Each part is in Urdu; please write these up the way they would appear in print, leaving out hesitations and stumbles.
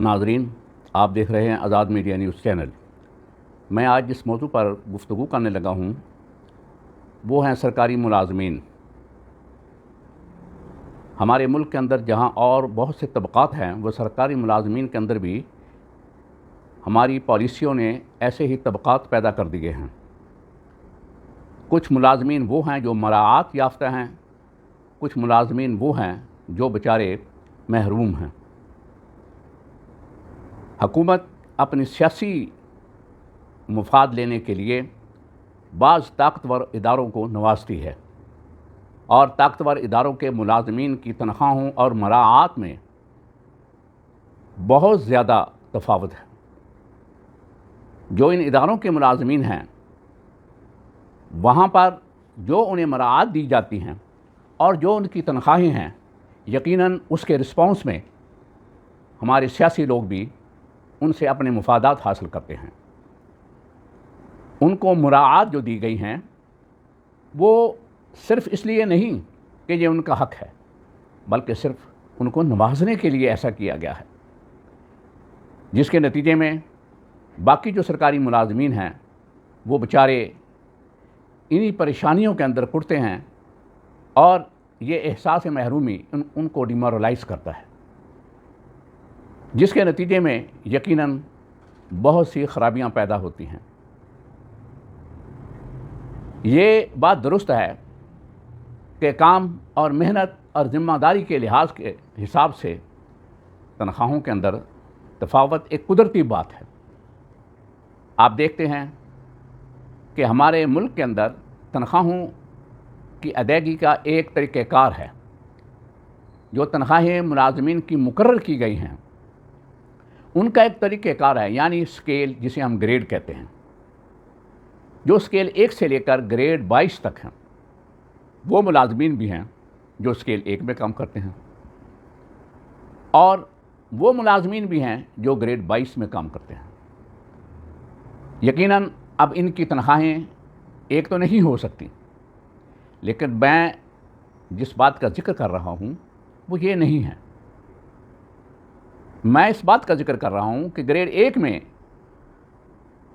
ناظرین، آپ دیکھ رہے ہیں آزاد میڈیا نیوز چینل۔ میں آج جس موضوع پر گفتگو کرنے لگا ہوں وہ ہیں سرکاری ملازمین۔ ہمارے ملک کے اندر جہاں اور بہت سے طبقات ہیں، وہ سرکاری ملازمین کے اندر بھی ہماری پالیسیوں نے ایسے ہی طبقات پیدا کر دیے ہیں۔ کچھ ملازمین وہ ہیں جو مراعات یافتہ ہیں، کچھ ملازمین وہ ہیں جو بیچارے محروم ہیں۔ حکومت اپنی سیاسی مفاد لینے کے لیے بعض طاقتور اداروں کو نوازتی ہے، اور طاقتور اداروں کے ملازمین کی تنخواہوں اور مراعات میں بہت زیادہ تفاوت ہے۔ جو ان اداروں کے ملازمین ہیں، وہاں پر جو انہیں مراعات دی جاتی ہیں اور جو ان کی تنخواہیں ہیں، یقیناً اس کے رسپانس میں ہمارے سیاسی لوگ بھی ان سے اپنے مفادات حاصل کرتے ہیں۔ ان کو مراعات جو دی گئی ہیں وہ صرف اس لیے نہیں کہ یہ ان کا حق ہے، بلکہ صرف ان کو نوازنے کے لیے ایسا کیا گیا ہے، جس کے نتیجے میں باقی جو سرکاری ملازمین ہیں وہ بیچارے انہی پریشانیوں کے اندر کڑتے ہیں، اور یہ احساس محرومی ان کو ڈیمورلائز کرتا ہے، جس کے نتیجے میں یقیناً بہت سی خرابیاں پیدا ہوتی ہیں۔ یہ بات درست ہے کہ کام اور محنت اور ذمہ داری کے لحاظ کے حساب سے تنخواہوں کے اندر تفاوت ایک قدرتی بات ہے۔ آپ دیکھتے ہیں کہ ہمارے ملک کے اندر تنخواہوں کی ادائیگی کا ایک طریقہ کار ہے۔ جو تنخواہیں ملازمین کی مقرر کی گئی ہیں ان کا ایک طریقہ کار ہے، یعنی اسکیل، جسے ہم گریڈ کہتے ہیں۔ جو اسکیل 1 سے لے کر گریڈ 22 تک ہیں، وہ ملازمین بھی ہیں جو اسکیل 1 میں کام کرتے ہیں، اور وہ ملازمین بھی ہیں جو گریڈ 22 میں کام کرتے ہیں۔ یقیناً اب ان کی تنخواہیں ایک تو نہیں ہو سکتی، لیکن میں جس بات کا ذکر کر رہا ہوں وہ یہ نہیں ہے۔ میں اس بات کا ذکر کر رہا ہوں کہ گریڈ 1 میں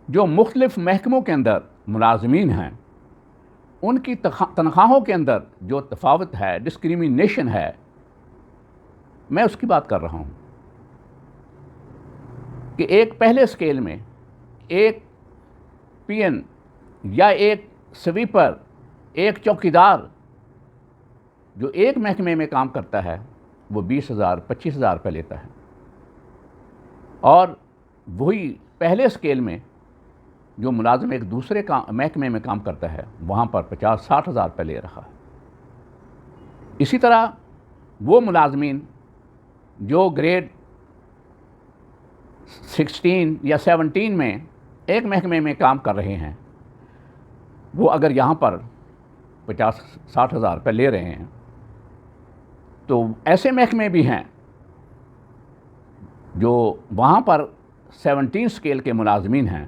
جو مختلف محکموں کے اندر ملازمین ہیں، ان کی تنخواہوں کے اندر جو تفاوت ہے، ڈسکریمنیشن ہے، میں اس کی بات کر رہا ہوں کہ ایک پہلے اسکیل میں ایک پی این یا ایک سویپر، ایک چوکیدار جو ایک محکمے میں کام کرتا ہے، وہ 20,000 25,000 روپے لیتا ہے، اور وہی پہلے اسکیل میں جو ملازم ایک دوسرے محکمے میں کام کرتا ہے، وہاں پر 50,000-60,000 روپے لے رہا ہے۔ اسی طرح وہ ملازمین جو گریڈ 16 یا 17 میں ایک محکمے میں کام کر رہے ہیں، وہ اگر یہاں پر 50,000-60,000 روپے لے رہے ہیں، تو ایسے محکمے بھی ہیں جو وہاں پر 17 اسکیل کے ملازمین ہیں،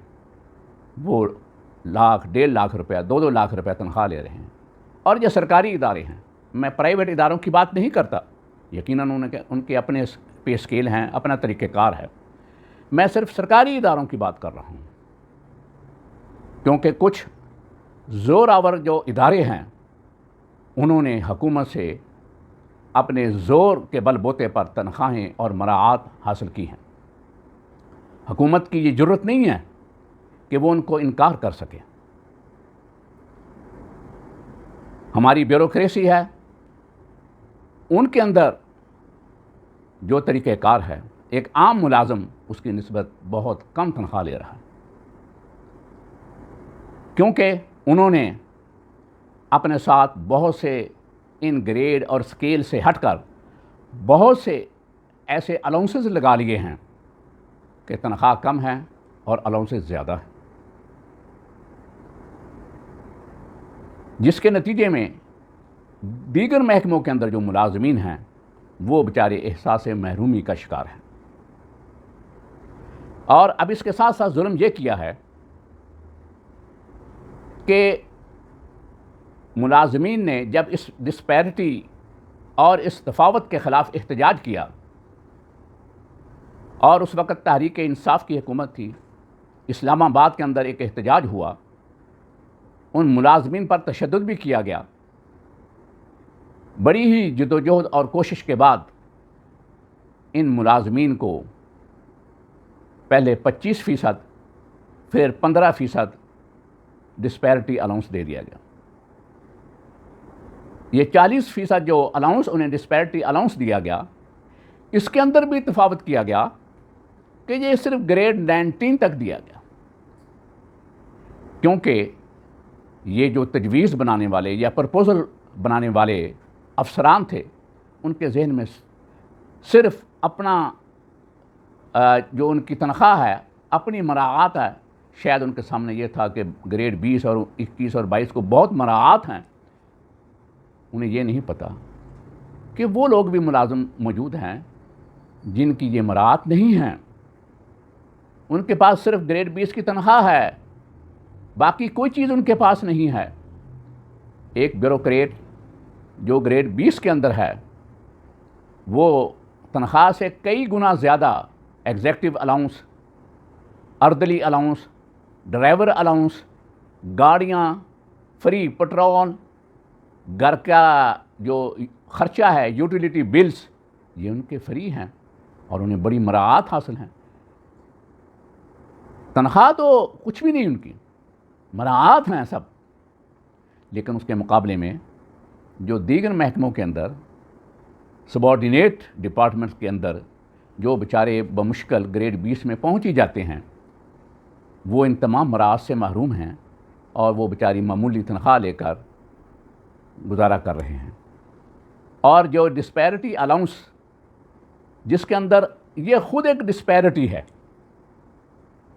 وہ 1,00,000 1.5 لاکھ روپے 2 لاکھ روپے تنخواہ لے رہے ہیں۔ اور یہ سرکاری ادارے ہیں، میں پرائیویٹ اداروں کی بات نہیں کرتا، یقیناً ان کے اپنے پے اسکیل ہیں، اپنا طریقہ کار ہے۔ میں صرف سرکاری اداروں کی بات کر رہا ہوں، کیونکہ کچھ زور آور جو ادارے ہیں انہوں نے حکومت سے اپنے زور کے بل بوتے پر تنخواہیں اور مراعات حاصل کی ہیں۔ حکومت کی یہ جرت نہیں ہے کہ وہ ان کو انکار کر سکے۔ ہماری بیوروکریسی ہے، ان کے اندر جو طریقہ کار ہے، ایک عام ملازم اس کی نسبت بہت کم تنخواہ لے رہا ہے، کیونکہ انہوں نے اپنے ساتھ بہت سے ان گریڈ اور اسکیل سے ہٹ کر بہت سے ایسے الاؤنسز لگا لیے ہیں کہ تنخواہ کم ہے اور الاؤنسز زیادہ ہیں، جس کے نتیجے میں دیگر محکموں کے اندر جو ملازمین ہیں وہ بیچارے احساس محرومی کا شکار ہیں۔ اور اب اس کے ساتھ ساتھ ظلم یہ کیا ہے کہ ملازمین نے جب اس ڈسپیرٹی اور اس تفاوت کے خلاف احتجاج کیا اور اس وقت تحریک انصاف کی حکومت تھی. اسلام آباد کے اندر ایک احتجاج ہوا، ان ملازمین پر تشدد بھی کیا گیا. بڑی ہی جدوجہد اور کوشش کے بعد ان ملازمین کو پہلے 25% پھر 15% ڈسپیرٹی الاؤنس دے دیا گیا. یہ 40% جو الاؤنس انہیں ڈسپیرٹی الاؤنس دیا گیا، اس کے اندر بھی تفاوت کیا گیا کہ یہ صرف گریڈ 19 تک دیا گیا، کیونکہ یہ جو تجویز بنانے والے یا پرپوزل بنانے والے افسران تھے، ان کے ذہن میں صرف اپنا جو ان کی تنخواہ ہے، اپنی مراعات ہے. شاید ان کے سامنے یہ تھا کہ گریڈ 20 اور 21 اور 22 کو بہت مراعات ہیں. انہیں یہ نہیں پتا کہ وہ لوگ بھی ملازم موجود ہیں جن کی یہ مراعات نہیں ہیں. ان کے پاس صرف گریڈ 20 کی تنخواہ ہے، باقی کوئی چیز ان کے پاس نہیں ہے. ایک بیوروکریٹ جو گریڈ 20 کے اندر ہے، وہ تنخواہ سے کئی گنا زیادہ ایگزیکٹو الاؤنس، اردلی الاؤنس، ڈرائیور الاؤنس، گاڑیاں، فری پٹرول، گھر کا جو خرچہ ہے، یوٹیلیٹی بلز، یہ ان کے فری ہیں اور انہیں بڑی مراعات حاصل ہیں. تنخواہ تو کچھ بھی نہیں ان کی، مراعات ہیں سب. لیکن اس کے مقابلے میں جو دیگر محکموں کے اندر، سبارڈینیٹ ڈپارٹمنٹس کے اندر جو بیچارے بمشکل گریڈ 20 میں پہنچ ہی جاتے ہیں، وہ ان تمام مراعات سے محروم ہیں اور وہ بیچاری معمولی تنخواہ لے کر گزارا کر رہے ہیں. اور جو ڈسپیرٹی الاؤنس، جس کے اندر یہ خود ایک ڈسپیرٹی ہے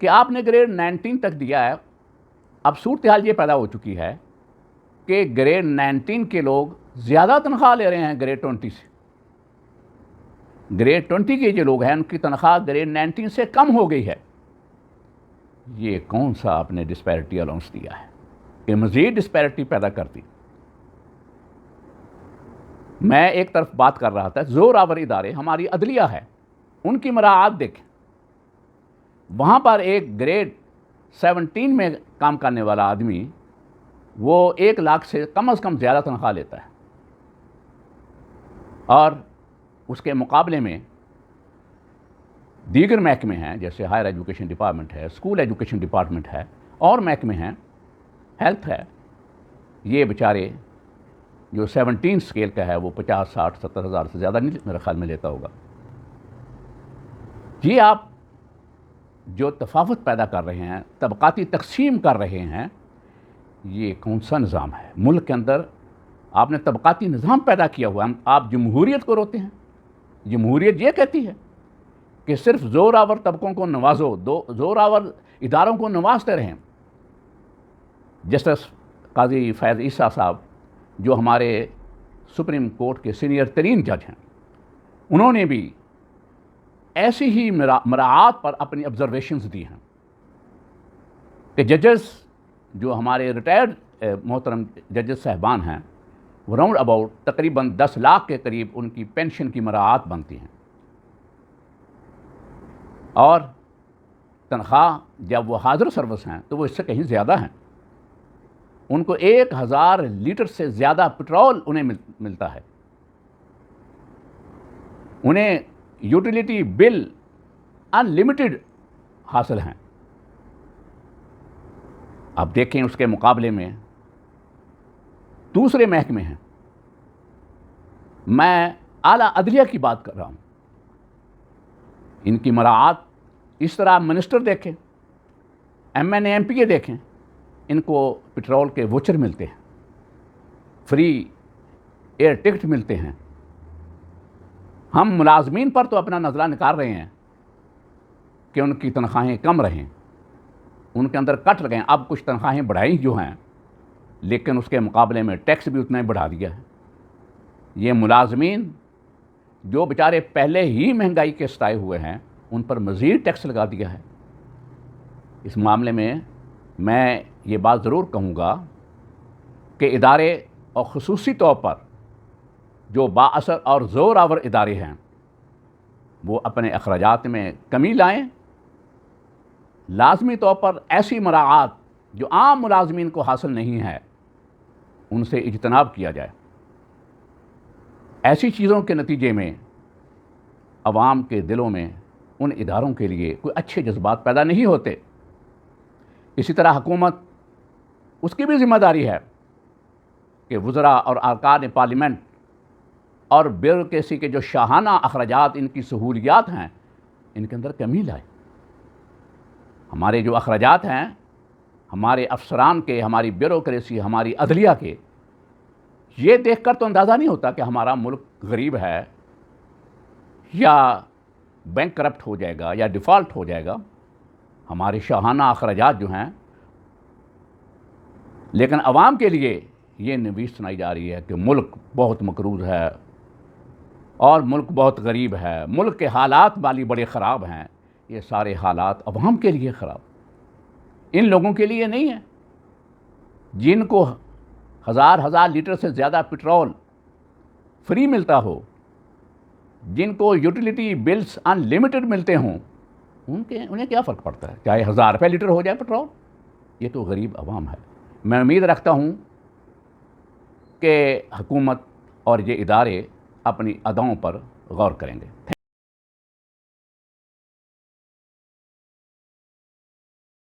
کہ آپ نے گریڈ 19 تک دیا ہے. اب صورتحال یہ پیدا ہو چکی ہے کہ گریڈ 19 کے لوگ زیادہ تنخواہ لے رہے ہیں گریڈ 20 سے. گریڈ 20 کے جو لوگ ہیں ان کی تنخواہ گریڈ 19 سے کم ہو گئی ہے. یہ کون سا آپ نے ڈسپیرٹی الاؤنس دیا ہے کہ مزید ڈسپیرٹی پیدا کرتی. میں ایک طرف بات کر رہا تھا، زور آور ادارے ہماری عدلیہ ہے، ان کی مراعات دیکھیں. وہاں پر ایک گریڈ 17 میں کام کرنے والا آدمی، وہ 1 لاکھ سے کم از کم زیادہ تنخواہ لیتا ہے، اور اس کے مقابلے میں دیگر محکمے ہیں جیسے ہائر ایجوکیشن ڈپارٹمنٹ ہے، اسکول ایجوکیشن ڈپارٹمنٹ ہے، اور محکمے ہیں، ہیلتھ ہے، یہ بیچارے جو 17 اسکیل کا ہے وہ 50، 60، 70 ہزار سے زیادہ نہیں میرے خیال میں لیتا ہوگا. یہ آپ جو تفاوت پیدا کر رہے ہیں، طبقاتی تقسیم کر رہے ہیں، یہ کون سا نظام ہے؟ ملک کے اندر آپ نے طبقاتی نظام پیدا کیا ہوا ہے. آپ جمہوریت کو روتے ہیں. جمہوریت یہ کہتی ہے کہ صرف زور آور طبقوں کو نوازو، زور آور اداروں کو نوازتے رہیں. جسٹس قاضی فیض عیسیٰ صاحب جو ہمارے سپریم کورٹ کے سینئر ترین جج ہیں، انہوں نے بھی ایسی ہی مراعات پر اپنی آبزرویشنز دی ہیں کہ ججز جو ہمارے ریٹائرڈ محترم ججز صاحبان ہیں، وہ راؤنڈ اباؤٹ تقریباً 10 لاکھ کے قریب ان کی پینشن کی مراعات بنتی ہیں، اور تنخواہ جب وہ حاضر سروس ہیں تو وہ اس سے کہیں زیادہ ہیں. ان کو 1000 لیٹر سے زیادہ پٹرول انہیں ملتا ہے. انہیں یوٹیلیٹی بل ان لمیٹڈ حاصل ہیں. اب دیکھیں اس کے مقابلے میں دوسرے محکمے ہیں. میں اعلیٰ عدلیہ کی بات کر رہا ہوں. ان کی مراعات اس طرح منسٹر دیکھیں، M N A M P A دیکھیں، ان کو پٹرول کے ووچر ملتے ہیں، فری ایئر ٹکٹ ملتے ہیں. ہم ملازمین پر تو اپنا نظرہ نکال رہے ہیں کہ ان کی تنخواہیں کم رہیں، ان کے اندر کٹ لگیں. اب کچھ تنخواہیں بڑھائی جو ہیں، لیکن اس کے مقابلے میں ٹیکس بھی اتنا ہی بڑھا دیا ہے. یہ ملازمین جو بیچارے پہلے ہی مہنگائی کے ستائے ہوئے ہیں، ان پر مزید ٹیکس لگا دیا ہے. اس معاملے میں میں یہ بات ضرور کہوں گا کہ ادارے، اور خصوصی طور پر جو با اثر اور زور آور ادارے ہیں، وہ اپنے اخراجات میں کمی لائیں، لازمی طور پر ایسی مراعات جو عام ملازمین کو حاصل نہیں ہے ان سے اجتناب کیا جائے۔ ایسی چیزوں کے نتیجے میں عوام کے دلوں میں ان اداروں کے لیے کوئی اچھے جذبات پیدا نہیں ہوتے۔ اسی طرح حکومت، اس کی بھی ذمہ داری ہے کہ وزراء اور ارکان پارلیمنٹ اور بیوروکریسی کے جو شاہانہ اخراجات، ان کی سہولیات ہیں، ان کے اندر کمی لائے۔ ہمارے جو اخراجات ہیں، ہمارے افسران کے، ہماری بیوروکریسی، ہماری عدلیہ کے، یہ دیکھ کر تو اندازہ نہیں ہوتا کہ ہمارا ملک غریب ہے یا بینک کرپٹ ہو جائے گا یا ڈیفالٹ ہو جائے گا۔ ہمارے شاہانہ اخراجات جو ہیں، لیکن عوام کے لیے یہ نویس سنائی جا رہی ہے کہ ملک بہت مقروض ہے اور ملک بہت غریب ہے، ملک کے حالات بالی بڑے خراب ہیں۔ یہ سارے حالات عوام کے لیے خراب، ان لوگوں کے لیے نہیں ہیں جن کو ہزار لیٹر سے زیادہ پٹرول فری ملتا ہو، جن کو یوٹیلیٹی بلز ان لمیٹڈ ملتے ہوں، انہیں کیا فرق پڑتا ہے چاہے 1000 روپے لیٹر ہو جائے پٹرول؟ یہ تو غریب عوام ہے۔ میں امید رکھتا ہوں کہ حکومت اور یہ ادارے اپنی اداؤں پر غور کریں گے۔